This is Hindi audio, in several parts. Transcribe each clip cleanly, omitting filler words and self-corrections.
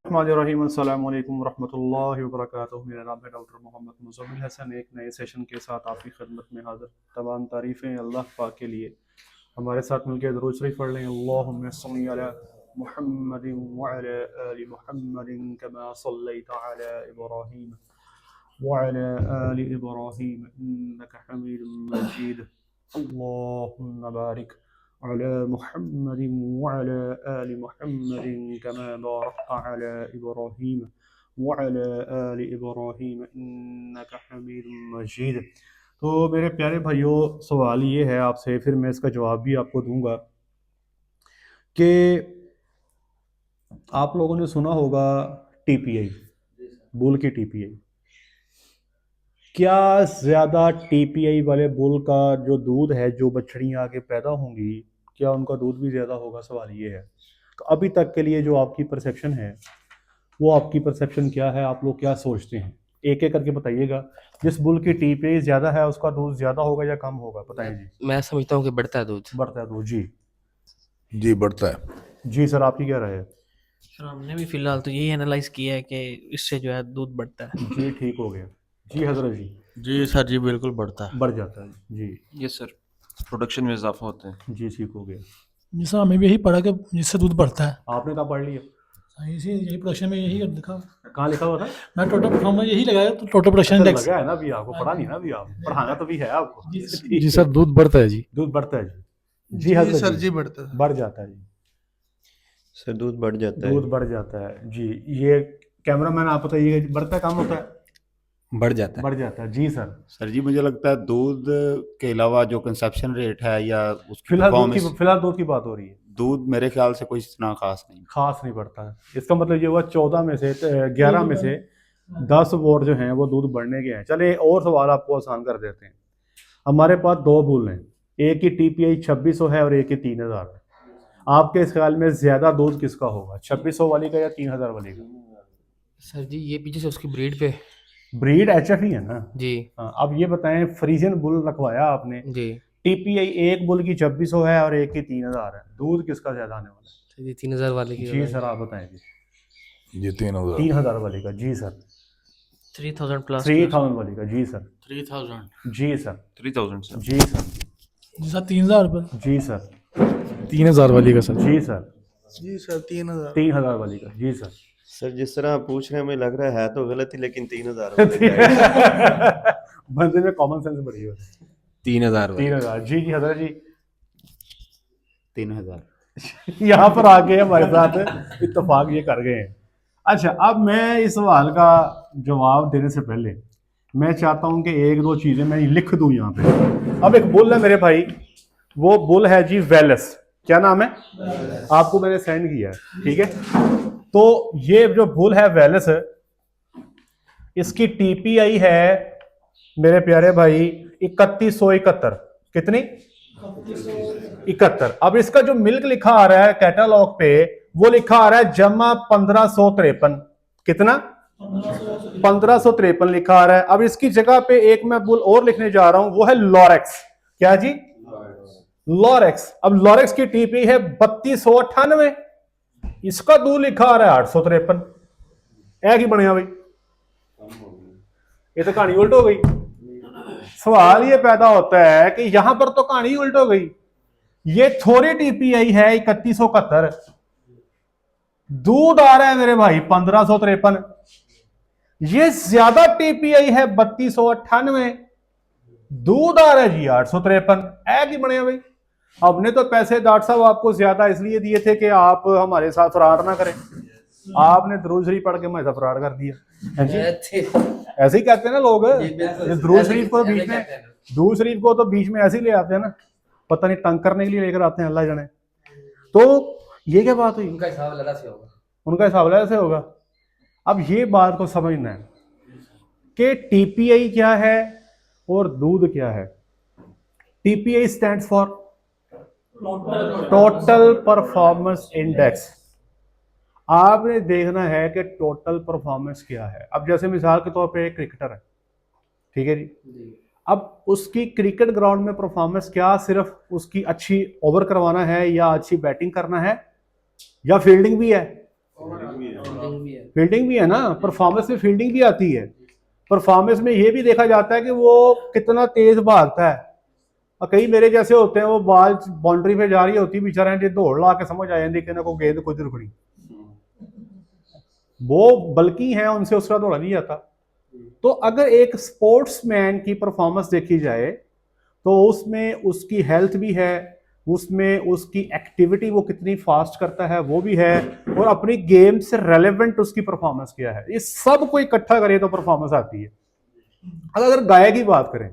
रहीम अस्सलाम वालेकुम रहमतुल्लाहि व बरकातुहू। मेरा नाम है डॉक्टर मोहम्मद मुज़म्मिल हसन। एक नए सेशन के साथ आपकी खिदमत में हाज़िर। तमाम तारीफ़ें अल्लाह पाक के लिए। हमारे साथ मिलकर दुरूद शरीफ पढ़ लें। अल्लाहुम्मा सल्लि अला मुहम्मदिन व अला आलि मुहम्मदिन कमा सल्लैता अला इब्राहीम व अला आलि इब्राहीम इन्नका हमीदुम मजीद। अल्लाहुम्मा बारिक अला मुहम्मदिन व अला आलि मुहम्मदिन कमा बारकता अला इब्राहीम व अला आलि इब्राहीम इन्नका हमीदुम मजीद। तो मेरे प्यारे भाइयों, सवाल ये है आपसे, फिर मैं इसका जवाब भी आपको दूंगा कि आप लोगों ने सुना होगा टीपीआई, बुल की टीपीआई। क्या ज़्यादा टीपीआई वाले बुल का जो दूध है, जो बछड़ियाँ आगे पैदा होंगी, क्या उनका दूध भी ज़्यादा होगा? सवाल ये है। तो अभी तक के लिए जो आपकी परसेप्शन है, वो आपकी परसेप्शन क्या है? आप लोग क्या सोचते हैं? एक एक करके बताइएगा। जिस बुल की टीपीआई ज़्यादा है उसका दूध ज़्यादा होगा या कम होगा? बताएं जी। मैं समझता हूँ कि बढ़ता है दूध। बढ़ता है दूध। जी बढ़ता है। जी सर, आपकी क्या राय है? सर हमने भी फिलहाल तो यही एनालाइज किया है कि इससे जो है दूध बढ़ता है। जी ठीक हो गया। जी हजरत जी। जी सर, जी बिल्कुल बढ़ता है। बढ़ जाता है जी। यस सर, प्रोडक्शन में इजाफा होता है। जी ठीक हो गया। जी सर, हमें भी यही पढ़ा कि जिससे दूध बढ़ता है। आपने कहाँ पढ़ लिया? इसी यही प्रोडक्शन में यही लिखा। कहाँ लिखा हुआ था? मैं टोटल परफॉर्मेंस यही लगाया, तो टोटल प्रोडक्शन अच्छा, इंडेक्स। लगा है ना अभी आपको? पढ़ा नहीं ना अभी? आप पढ़ाना तो भी है आपको। जी सर, दूध बढ़ता है जी। दूध बढ़ता है जी। जी हजरत सर जी बढ़ता है। बढ़ जाता है जी। सर दूध बढ़ जाता है। दूध बढ़ जाता है जी। ये कैमरामैन आप बताइएगा, बढ़ता है कम होता है? बढ़ जाता है। बढ़ जाता है जी सर। सर जी मुझे लगता है दूध के अलावा जो कंजप्शन रेट है या उसकी फिलहाल परफॉर्मेंस, फिलहाल दूध की बात हो रही है। दूध मेरे ख्याल से कोई इतना खास नहीं। खास नहीं बढ़ता है। इसका मतलब ये हुआ 14 में से 11 में से 10 वोट जो हैं वो दूध बढ़ने के हैं। चले और सवाल आपको आसान कर देते हैं। हमारे पास दो बुल हैं, एक की टीपीआई 2600 है और एक की 3000 है। आपके इस ख्याल में ज्यादा दूध किसका होगा, 2600 वाली का या 3000 वाली का? सर जी ये पीछे से उसकी ब्रीड पे। ब्रीड एचएफ ही है ना? जी हाँ, अब ये बताएं, फ्रीजियन बुल रखवाया आपने, जी टीपीआई एक बुल की 2600 है और एक की 3000 है, दूध किसका ज्यादा आने वाला सर जी 3000 वाले की। है? जी सर आप बताएं जी। जी 3000। 3000 वाली का। जी सर। 3000 प्लस। 3000 वाली का। जी सर। 3000। जी सर। 3000 सर। जी सर। जी सर 3000 रुपये। जी सर। 3000 वाली का सर। जी सर। जी सर 3000। 3000 वाली का। जी सर। सर जिस तरह आप पूछ रहे हैं, हमें लग रहा है तो गलत ही, लेकिन 3000 बंदे में कॉमन सेंस बढ़ी हो। 3000 3000। जी जी हजरत जी। 3000। यहाँ पर आके हमारे साथ इत्तेफाक ये कर गए हैं। अच्छा, अब मैं इस सवाल का जवाब देने से पहले मैं चाहता हूँ कि एक दो चीज़ें मैं लिख दूँ यहाँ पे। अब एक बुल है मेरे भाई, वो बुल है जी वेलस। क्या नाम है? आपको मैंने सेंड किया है, ठीक है। तो ये जो बुल है वेलस, इसकी टीपीआई है मेरे प्यारे भाई 3171। कितनी? 71। अब इसका जो मिल्क लिखा आ रहा है कैटलॉग पे, वो लिखा आ रहा है जमा 1553। कितना? 1553 लिखा आ रहा है। अब इसकी जगह पे एक मैं बुल और लिखने जा रहा हूं, वो है लॉरेक्स। क्या जी? लॉरेक्स। अब लॉरेक्स की टीपी है 3298, इसका दूध लिखा आ रहा है 853। ऐ की बढ़िया भाई, ये तो कहानी उल्ट हो गई। सवाल ये पैदा होता है कि यहां पर तो कहानी उल्ट हो गई। ये थोड़ी टीपीआई है 3171, दूध आ रहा है मेरे भाई 1553। ये ज्यादा टीपीआई है 3298, दूध आ रहा है जी 853। ऐ की बढ़िया भाई। हमने तो पैसे डॉक्टर साहब आपको ज्यादा इसलिए दिए थे कि आप हमारे साथ फ्रॉड ना करें। आपने दुरूद शरीफ पढ़ के हमारे साथ फ्रॉड कर दिया है जी। ऐसे ही कहते हैं ना लोग। दुरूद शरीफ को बीच में, दुरूद शरीफ को तो बीच में ऐसे ही ले आते हैं ना, पता नहीं तंग करने के लिए लेकर आते हैं, अल्लाह जाने। तो ये क्या बात हुई? उनका हिसाब अलग से होगा। उनका हिसाब अलग से होगा। अब ये बात को समझना है कि टीपीआई क्या है और दूध क्या है। TPI stands for total performance index. आपने देखना है कि टोटल परफॉर्मेंस क्या है। अब जैसे मिसाल के तौर पे एक क्रिकेटर है, ठीक है जी। अब उसकी क्रिकेट ग्राउंड में परफॉर्मेंस क्या सिर्फ उसकी अच्छी ओवर करवाना है या अच्छी बैटिंग करना है, या फील्डिंग भी है? फील्डिंग भी है ना, परफॉर्मेंस में फील्डिंग भी आती है। परफॉर्मेंस में ये भी देखा जाता है कि वो कितना तेज भागता है। और कई मेरे जैसे होते हैं, वो बॉल बाउंड्री पे जा रही होती, बेचारे ने दौड़ ला के समझ आ जाती कि को गेंद कुछ रुकनी, वो बल्कि हैं, उनसे उस तरह दौड़ा नहीं जाता। तो अगर एक स्पोर्ट्समैन की परफॉर्मेंस देखी जाए तो उसमें उसकी हेल्थ भी है, उसमें उसकी एक्टिविटी वो कितनी फास्ट करता है वो भी है, और अपनी गेम से रेलेवेंट उसकी परफॉर्मेंस क्या है, ये सब को इकट्ठा करे तो परफॉर्मेंस आती है। अगर गाय की बात करें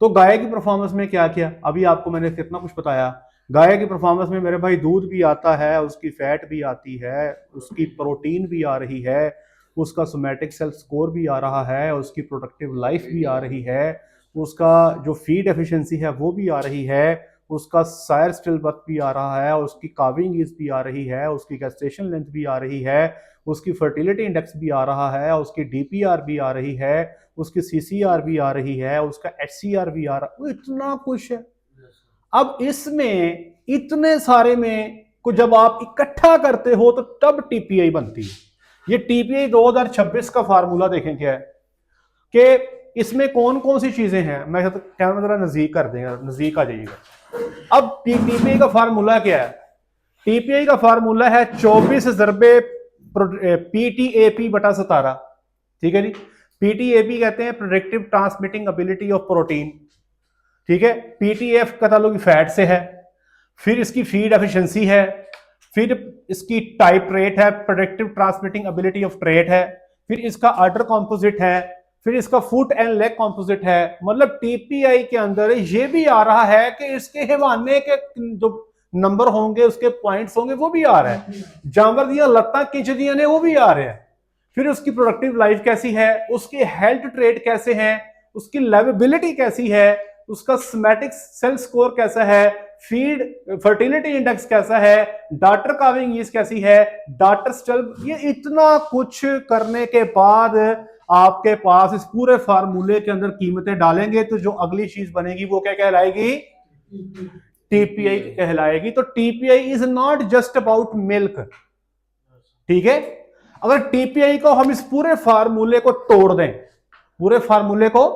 तो गाय की परफॉर्मेंस में क्या किया, अभी आपको मैंने कितना कुछ बताया। गाय की परफॉर्मेंस में मेरे भाई दूध भी आता है, उसकी फैट भी आती है, उसकी प्रोटीन भी आ रही है, उसका सोमैटिक सेल स्कोर भी आ रहा है, उसकी प्रोडक्टिव लाइफ भी आ रही है, उसका जो फीड एफिशिएंसी है वो भी आ रही है, उसका सायर स्टिल बर्थ भी आ रहा है, उसकी काविंग ईज भी आ रही है, उसकी गेस्टेशन लेंथ भी आ रही है, उसकी फर्टिलिटी इंडेक्स भी आ रहा है, उसकी डीपीआर भी आ रही है, उसकी सीसीआर भी आ रही है, उसका एचसीआर भी आ रहा है, इतना कुछ है। अब इसमें इतने सारे में को जब आप इकट्ठा करते हो तो तब टीपीआई बनती है। ये टीपीआई 2026 का फार्मूला देखें क्या है कि इसमें कौन कौन सी चीजें हैं। मैं कैमरा जरा नजदीक कर देंगे, नजदीक आ जाइएगा। अब टीपीआई का फार्मूला क्या है? टीपीआई का फार्मूला है 24 ज़रबे पीटीएपी बटा 17। ठीक है जी, पीटीएपी कहते हैं productive transmitting ability of protein. ठीक है, पीटीएफ का ताल्लुक फैट से है, फिर इसकी फीड एफिशिएंसी है, फिर इसकी टाइप रेट है, productive transmitting ability of trait है, फिर इसका आर्डर कॉम्पोजिट है, फिर इसका फुट एंड लेग कॉम्पोजिट है। मतलब टीपीआई के अंदर ये भी आ रहा है कि इसके हिवाने के जो नंबर होंगे, उसके पॉइंट्स होंगे, वो भी आ रहा है। जानवर दिया लत्ता खिंच दिया ने, वो भी आ रहे हैं। फिर उसकी प्रोडक्टिव लाइफ कैसी है, उसके हेल्थ ट्रेट कैसे हैं, उसकी लाइवेबिलिटी कैसी है, उसका सोमैटिक सेल स्कोर कैसा है, फीड फर्टिलिटी इंडेक्स कैसा है, डाटर काविंग ईज कैसी है, डाटर स्टल, ये इतना कुछ करने के बाद आपके पास इस पूरे फार्मूले के अंदर कीमतें डालेंगे तो जो अगली चीज बनेगी वो क्या कहलाएगी? टीपीआई कहलाएगी। तो TPI is not just about milk. ठीक है, अगर टीपीआई को हम इस पूरे फार्मूले को तोड़ दें, पूरे फार्मूले को,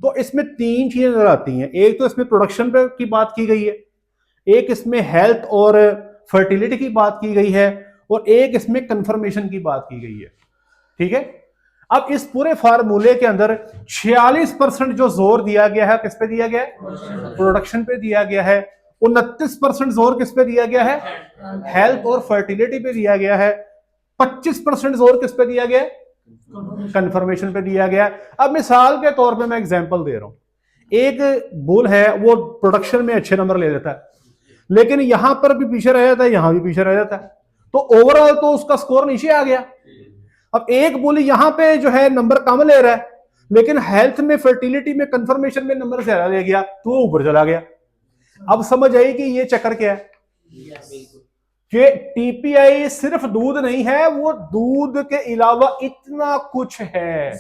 तो इसमें तीन चीजें नजर आती हैं। एक तो इसमें प्रोडक्शन पे की बात की गई है, एक इसमें हेल्थ और फर्टिलिटी की बात की गई है, और एक इसमें कंफर्मेशन की बात की गई है। ठीक है, अब इस पूरे फार्मूले के अंदर 46% जो जोर दिया गया है, किस पे दिया गया है? प्रोडक्शन पे दिया गया है। 29% जोर किस पे दिया गया है? हेल्थ और फर्टिलिटी पे दिया गया है। 25% जोर किस पे दिया गया है? कंफर्मेशन पे दिया गया। अब मिसाल के तौर पे मैं एग्जांपल दे रहा हूं, एक बुल है, वो प्रोडक्शन में अच्छे नंबर ले लेता है, लेकिन यहां पर भी पीछे रह जाता है, यहां भी पीछे रह जाता है, तो ओवरऑल तो उसका स्कोर नीचे आ गया। अब एक बुल यहां पे जो है नंबर कम ले रहा है, लेकिन हेल्थ में, फर्टिलिटी में, कंफर्मेशन में नंबर ज्यादा ले गया, तो वो ऊपर चला गया। अब समझ आई कि ये चक्कर क्या है कि टीपीआई सिर्फ दूध नहीं है, वो दूध के अलावा इतना कुछ है।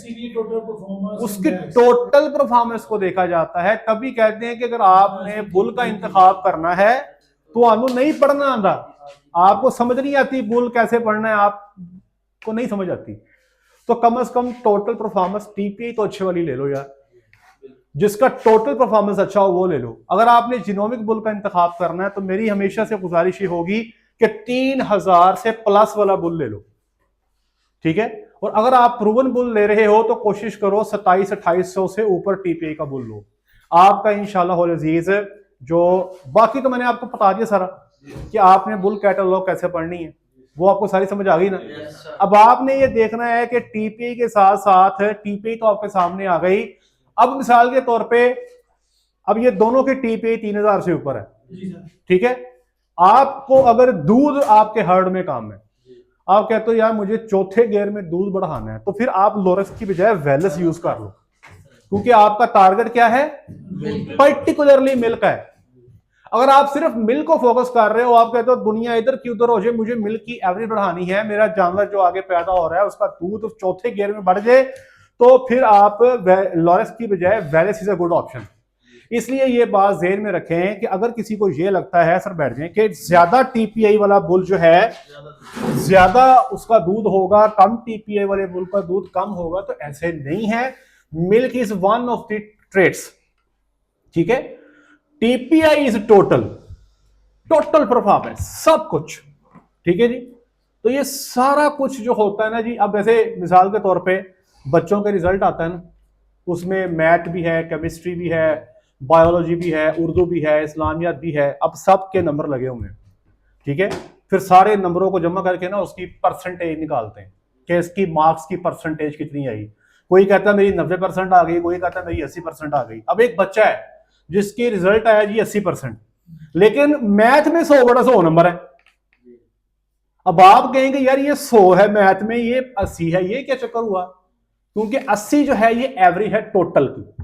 उसकी टोटल परफॉर्मेंस को देखा जाता है। तभी कहते हैं कि अगर आपने बुल का इंतखाब करना है तो आपको नहीं पढ़ना आता, आपको समझ नहीं आती बुल कैसे पढ़ना है, आपको नहीं समझ आती, तो कम से कम टोटल परफॉर्मेंस टीपीआई तो अच्छे वाली ले लो यार, जिसका टोटल परफॉर्मेंस अच्छा हो वो ले लो। अगर आपने जीनोमिक बुल का इंतखाब करना है तो मेरी हमेशा से गुजारिश ही होगी कि 3000 से प्लस वाला बुल ले लो। ठीक है, और अगर आप प्रूवन बुल ले रहे हो तो कोशिश करो 2700-2800 से ऊपर टीपीआई का बुल लो। आपका इंशाल्लाह होल अजीज जो, बाकी तो मैंने आपको बता दिया सारा कि आपने बुल कैटलॉग कैसे पढ़नी है, वो आपको सारी समझ आ गई ना। अब आपने ये देखना है कि टीपीआई के साथ साथ टीपीआई तो आपके सामने आ गई। अब मिसाल के तौर पे अब ये दोनों के टीपीआई 3000 से ऊपर है। ठीक है, आपको अगर दूध आपके हर्ड में काम है, आप कहते हो यार मुझे चौथे गियर में दूध बढ़ाना है, तो फिर आप लोरस की बजाय वेलस यूज कर लो, क्योंकि आपका टारगेट क्या है? पर्टिकुलरली मिल्क है। अगर आप सिर्फ मिल्क को फोकस कर रहे हो, आप कहते हो दुनिया इधर की उधर हो जाए, मुझे मिल्क की एवरेज बढ़ानी है, मेरा जानवर जो आगे पैदा हो रहा है उसका दूध चौथे गियर में बढ़ जाए, तो फिर आप लॉरेस की बजाय Wallace is a good option. इसलिए ये बात ज़हन में रखें कि अगर किसी को ये लगता है, सर बैठ जाएं, कि ज्यादा टीपीआई वाला बुल जो है ज्यादा उसका दूध होगा, कम टीपीआई वाले बुल का दूध कम होगा, तो ऐसे नहीं है। Milk is one of the traits, ठीक है। टीपीआई इज टोटल परफॉर्मेंस, सब कुछ, ठीक है जी। तो ये सारा कुछ जो होता है ना जी, अब वैसे मिसाल के तौर पे बच्चों के रिजल्ट आता है ना, उसमें मैथ भी है, केमिस्ट्री भी है, बायोलॉजी भी है, उर्दू भी है, इस्लामियात भी है, अब सब के नंबर लगे हुए हैं, ठीक है। फिर सारे नंबरों को जमा करके ना उसकी परसेंटेज निकालते हैं कि इसकी मार्क्स की परसेंटेज कितनी आई। कोई कहता है मेरी 90% आ गई, कोई कहता है मेरी 80% आ गई। अब एक बच्चा है जिसकी रिजल्ट आया जी 80%, लेकिन मैथ में 100 बड़ा 100 नंबर है। अब आप कहेंगे यार ये 100 है मैथ में, ये 80 है, ये क्या चक्कर हुआ? क्योंकि 80 जो है ये एवरेज है टोटल की,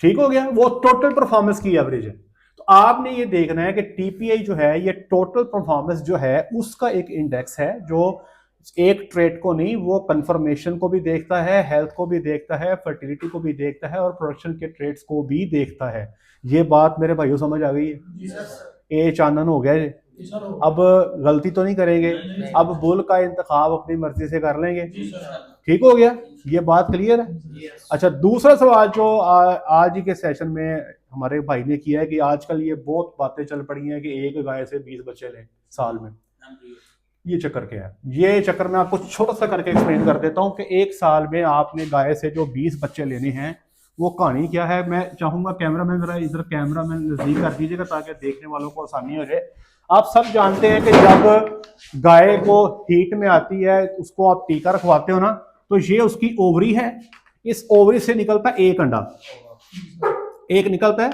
ठीक हो गया, वो टोटल परफॉर्मेंस की एवरेज है। तो आपने ये देखना है कि टीपीआई जो है ये टोटल परफॉर्मेंस जो है उसका एक इंडेक्स है, जो एक ट्रेट को नहीं, वो कंफर्मेशन को भी देखता है, हेल्थ को भी देखता है, फर्टिलिटी को भी देखता है और प्रोडक्शन के ट्रेट्स को भी देखता है। ये बात मेरे भाइयों समझ आ गई है? ए चानन हो गया है। अब गलती तो नहीं करेंगे, अब बुल का इंतखाब अपनी मर्जी से कर लेंगे, ठीक हो गया, ये बात क्लियर है। अच्छा, दूसरा सवाल जो आज ही के सेशन में हमारे भाई ने किया है कि आजकल ये बहुत बातें चल पड़ी हैं कि एक गाय से 20 बच्चे लें साल में, ये चक्कर क्या है? ये चक्कर मैं आपको छोटा सा करके एक्सप्लेन कर देता हूँ कि एक साल में आपने गाय से जो 20 बच्चे लेने हैं वो कहानी क्या है। मैं चाहूंगा कैमरामैन जरा इधर कैमरा मैन नजदीक कर दीजिएगा ताकि देखने वालों को आसानी हो जाए। आप सब जानते हैं कि जब गाय को हीट में आती है, उसको आप टीका रखवाते हो ना, तो ये उसकी ओवरी है, इस ओवरी से निकलता है एक अंडा, एक निकलता है,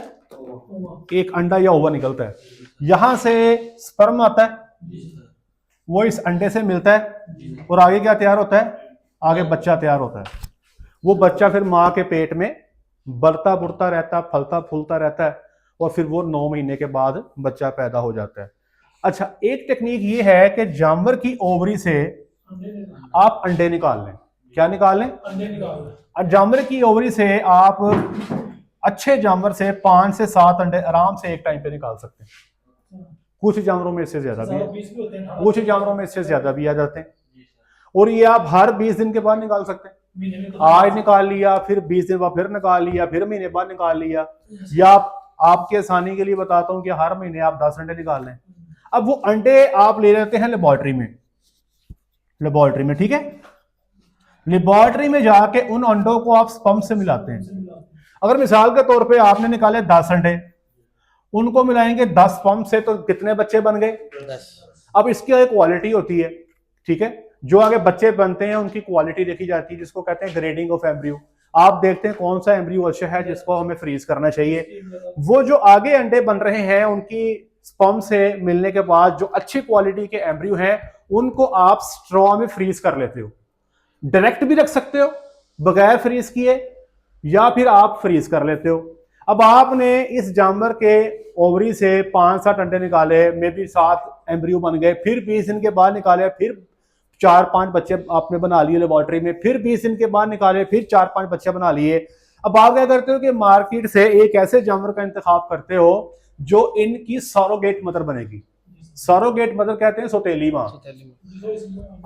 एक अंडा या ओवा निकलता है, यहां से स्पर्म आता है, वो इस अंडे से मिलता है और आगे क्या तैयार होता है? आगे बच्चा तैयार होता है। वो बच्चा फिर माँ के पेट में बढ़ता बुढ़ता रहता है, फलता फूलता रहता है और फिर वो 9 महीने के बाद बच्चा पैदा हो जाता है। अच्छा, एक टेक्निक ये है कि जानवर की ओवरी से आप अंडे निकाल लें। क्या निकाल लें? अंडे निकाल लें। जानवर की ओवरी से आप अच्छे जानवर से 5 से 7 अंडे आराम से एक टाइम पे निकाल सकते हैं। कुछ जानवरों में इससे ज्यादा भी है, कुछ जानवरों में इससे ज्यादा भी आ जाते हैं, और ये आप हर 20 दिन के बाद निकाल सकते हैं। आज निकाल लिया, फिर 20 दिन बाद फिर निकाल लिया, फिर महीने बाद निकाल लिया, या आपके आसानी के लिए बताता हूं कि हर महीने आप 10 अंडे निकाल लें। अब वो अंडे आप ले लेते हैं लेबोरेटरी में, ठीक है। लेबोरेटरी में जाके उन अंडों को आप स्पर्म से मिलाते हैं। अगर मिसाल के तौर पे आपने निकाले 10 अंडे, उनको मिलाएंगे 10 स्पर्म से, तो कितने बच्चे बन गए? 10। अब इसकी एक क्वालिटी होती है, ठीक है, जो आगे बच्चे बनते हैं उनकी क्वालिटी देखी जाती है, जिसको कहते हैं ग्रेडिंग ऑफ एम्ब्रियो। आप देखते हैं कौन सा एम्ब्रियो अच्छा है जिसको हमें फ्रीज करना चाहिए। वो जो आगे अंडे बन रहे हैं उनकी स्पर्म से मिलने के बाद जो अच्छी क्वालिटी के एम्ब्रियो हैं उनको आप स्ट्रॉ में फ्रीज कर लेते हो। डायरेक्ट भी रख सकते हो बगैर फ्रीज किए, या फिर आप फ्रीज कर लेते हो। अब आपने इस जानवर के ओवरी से 5-7 अंडे निकाले, मे बी 7 एम्ब्रियो बन गए, फिर 20 दिन के बाद निकाले, फिर 4-5 बच्चे आपने बना लिए लेबोरेटरी में, फिर 20 दिन के बाद निकाले, फिर 4-5 बच्चे बना लिए। अब आप क्या करते हो कि मार्केट से एक ऐसे जानवर का इंतखाब करते हो जो इनकी सरोगेट मदर बनेगी। सरोगेट मदर कहते हैं सौतेली मां।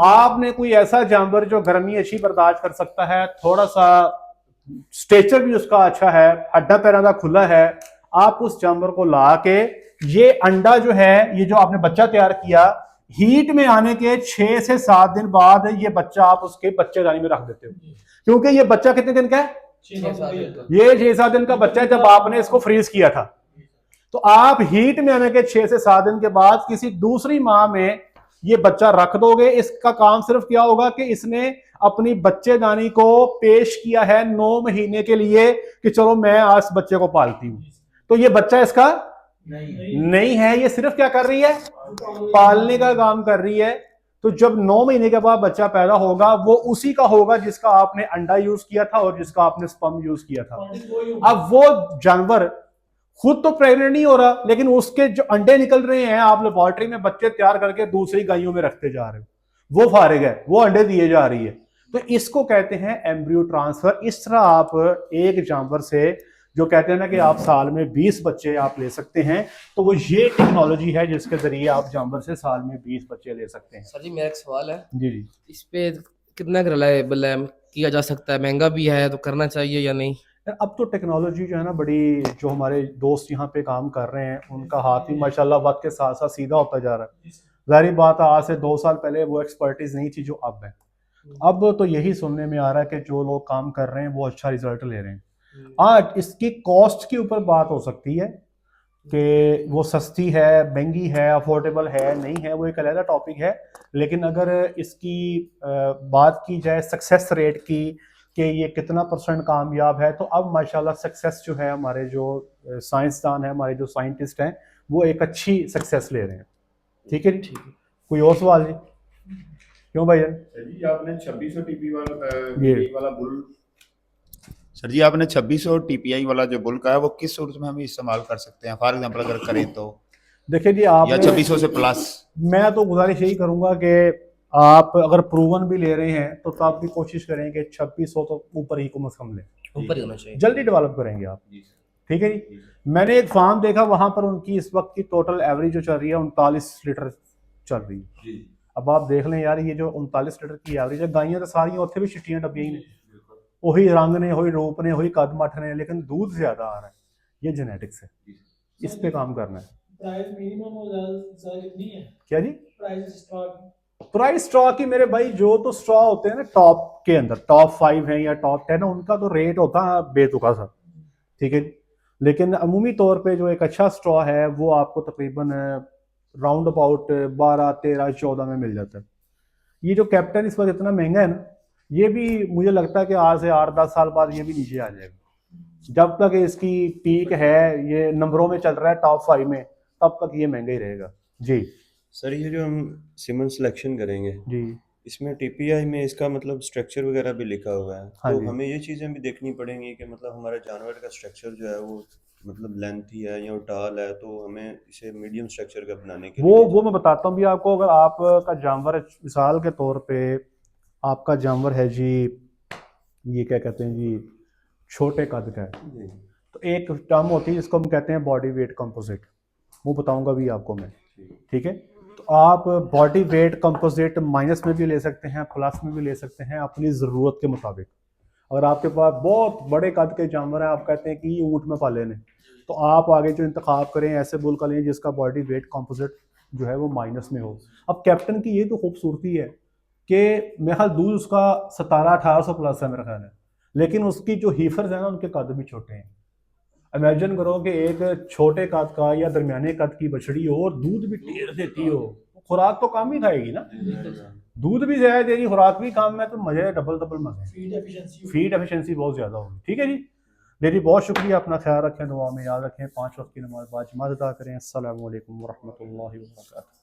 आपने कोई ऐसा जानवर जो गर्मी अच्छी बर्दाश्त कर सकता है, थोड़ा सा स्टेचर भी उसका अच्छा है, हड्डा पैरा का खुला है, आप उस जानवर को ला के ये अंडा जो है, ये जो आपने बच्चा तैयार किया, हीट में आने के 6 से 7 दिन बाद ये बच्चा आप उसके बच्चेदानी में रख देते हो। क्योंकि ये बच्चा कितने दिन का है? 6-7 ये 6-7 दिन का बच्चा है जब आपने इसको फ्रीज किया था। तो आप हीट में आने के 6 से 7 दिन के बाद किसी दूसरी माँ में ये बच्चा रख दोगे। इसका काम सिर्फ क्या होगा कि इसने अपनी बच्चेदानी को पेश किया है 9 महीने के लिए कि चलो मैं आज बच्चे को पालती हूं। तो ये बच्चा इसका नहीं है, ये सिर्फ क्या कर रही है? पालने का काम कर रही है। तो जब 9 महीने के बाद बच्चा पैदा होगा वो उसी का होगा जिसका आपने अंडा यूज किया था और जिसका आपने स्पर्म यूज किया था। अब वो जानवर खुद तो प्रेग्नेंट नहीं हो रहा, लेकिन उसके जो अंडे निकल रहे हैं आप लेबोरेटरी में बच्चे तैयार करके दूसरी गायों में रखते जा रहे हो, वो फारिग है, वो अंडे दिए जा रही है। तो इसको कहते हैं एम्ब्रियो ट्रांसफर। इस तरह आप एक जानवर से जो कहते हैं ना कि आप साल में 20 बच्चे आप ले सकते हैं, तो वो ये टेक्नोलॉजी है जिसके जरिए आप जानवर से साल में 20 बच्चे ले सकते हैं। सर जी मेरा एक सवाल है, जी जी। इस पे कितना रिलायबल है, किया जा सकता है, महंगा भी है तो करना चाहिए या नहीं? अब तो टेक्नोलॉजी जो है ना बड़ी, जो हमारे दोस्त यहाँ पे काम कर रहे हैं उनका हाथ भी माशाल्लाह वक्त के साथ साथ सीधा होता जा रहा है। जाहिर बात है आज से 2 साल पहले वो एक्सपर्टीज नहीं थी जो अब है। अब तो यही सुनने में आ रहा है कि जो लोग काम कर रहे हैं वो अच्छा रिजल्ट ले रहे हैं। आज इसकी कॉस्ट के ऊपर बात हो सकती है कि वो सस्ती है, महंगी है, अफोर्डेबल है, नहीं है, वो एक अलग टॉपिक है। लेकिन अगर इसकी बात की जाए सक्सेस रेट की कि ये कितना % कामयाब है, तो अब माशाल्लाह सक्सेस जो है, हमारे जो साइंसदान हैं, हमारे जो साइंटिस्ट हैं, वो एक अच्छी सक्सेस ले रहे हैं। ठीक है जी। कोई और सवाल जी? क्यों भाई जी आपने 2600 टीपी ये वाला बुल सर जी आपने 2600 टीपीआई वाला जो बुल का है वो किस सूरत में हम इस्तेमाल कर सकते हैं? फॉर एग्जांपल अगर करें तो देखिए जी, आप या 2600 से प्लस? मैं तो गुजारिश यही करूंगा कि आप अगर प्रूवन भी ले रहे हैं तो आप भी कोशिश करें कि 2600 तो ऊपर ही कम से कम लें, ऊपर ही होना चाहिए। जल्दी डेवलप करेंगे आप। ठीक है जी। मैंने एक फार्म देखा, वहां पर उनकी इस वक्त की टोटल एवरेज जो चल रही है 39 लीटर चल रही है। अब आप देख लें यार, ये जो 39 लीटर की एवरेज है, गाइयां तो सारी उत्थे भी छिट्टियां डब्बियां ही ने, वही रंग ने, वही रूप ने, वही कद मठ ने, लेकिन दूध ज्यादा आ रहा है। ये जेनेटिक्स है, इस पे काम करना है। प्राइस मिनिमम और ज्यादा कितनी है? क्या जी? प्राइस स्ट्रॉ की मेरे भाई, जो तो स्ट्रॉ होते हैं ना टॉप के अंदर, टॉप 5 है या टॉप 10 है, उनका तो रेट होता है बेतुका सा। ठीक है। लेकिन अमूमी तौर पे जो एक अच्छा स्ट्रॉ है वो आपको तकरीबन राउंड अबाउट 12, 13, 14 में मिल जाता है। ये जो कैप्टन इस वक्त इतना महंगा है ना, ये भी मुझे लगता है कि आज से 8-10 साल बाद ये भी नीचे आ जाएगा। जब तक इसकी पीक है, ये नंबरों में चल रहा है टॉप 5 में, तब तक ये महंगा ही रहेगा जी। सर ये जो हम सीमन सिलेक्शन करेंगे जी इसमें टीपीआई में इसका मतलब स्ट्रक्चर वगैरह भी लिखा हुआ है, हाँ तो जी। हमें ये चीज़ें भी देखनी पड़ेंगी कि मतलब हमारे जानवर का स्ट्रक्चर जो है वो मतलब लेंथी है या टाल है, तो हमें इसे मीडियम स्ट्रक्चर का बनाने के लिए वो मैं बताता हूँ भी आपको। अगर आपका जानवर मिसाल के तौर पे आपका जानवर है जी, ये क्या कहते हैं जी, छोटे कद का है, तो एक टर्म होती है जिसको हम कहते हैं बॉडी वेट कंपोजिट, वो बताऊंगा भी आपको मैं। ठीक है। तो आप बॉडी वेट कंपोजिट माइनस में भी ले सकते हैं, प्लस में भी ले सकते हैं, अपनी ज़रूरत के मुताबिक। अगर आपके पास बहुत बड़े कद के जानवर हैं, आप कहते हैं कि ये ऊँट में पाले ने, तो आप आगे जो इंतखाब करें ऐसे बुल का लें जिसका बॉडी वेट कंपोजिट जो है वो माइनस में हो। अब कैप्टन की ये तो खूबसूरती है कि मेरा ख्याल दूध उसका 1700-1800 प्लस है मेरा ख्याल है, लेकिन उसकी जो हीफर्स हैं ना, उनके कद भी छोटे हैं। इमेजिन करो कि एक छोटे कद का या दरमियाने कद की बछड़ी हो और दूध भी ढेर देती हो, खुराक तो कम ही खाएगी ना, दूध भी ज्यादा देगी, खुराक भी कम है, तो मजे डबल मजे, फीड एफिशिएंसी बहुत ज्यादा होगी। ठीक है जी। मेरी बहुत शुक्रिया, अपना ख्याल रखें, दुआ में याद रखें, 5 वक्त की नमाज बाद जमात अदा करें। अस्सलामु अलैकुम वरहमतुल्लाहि वबरकातुहू।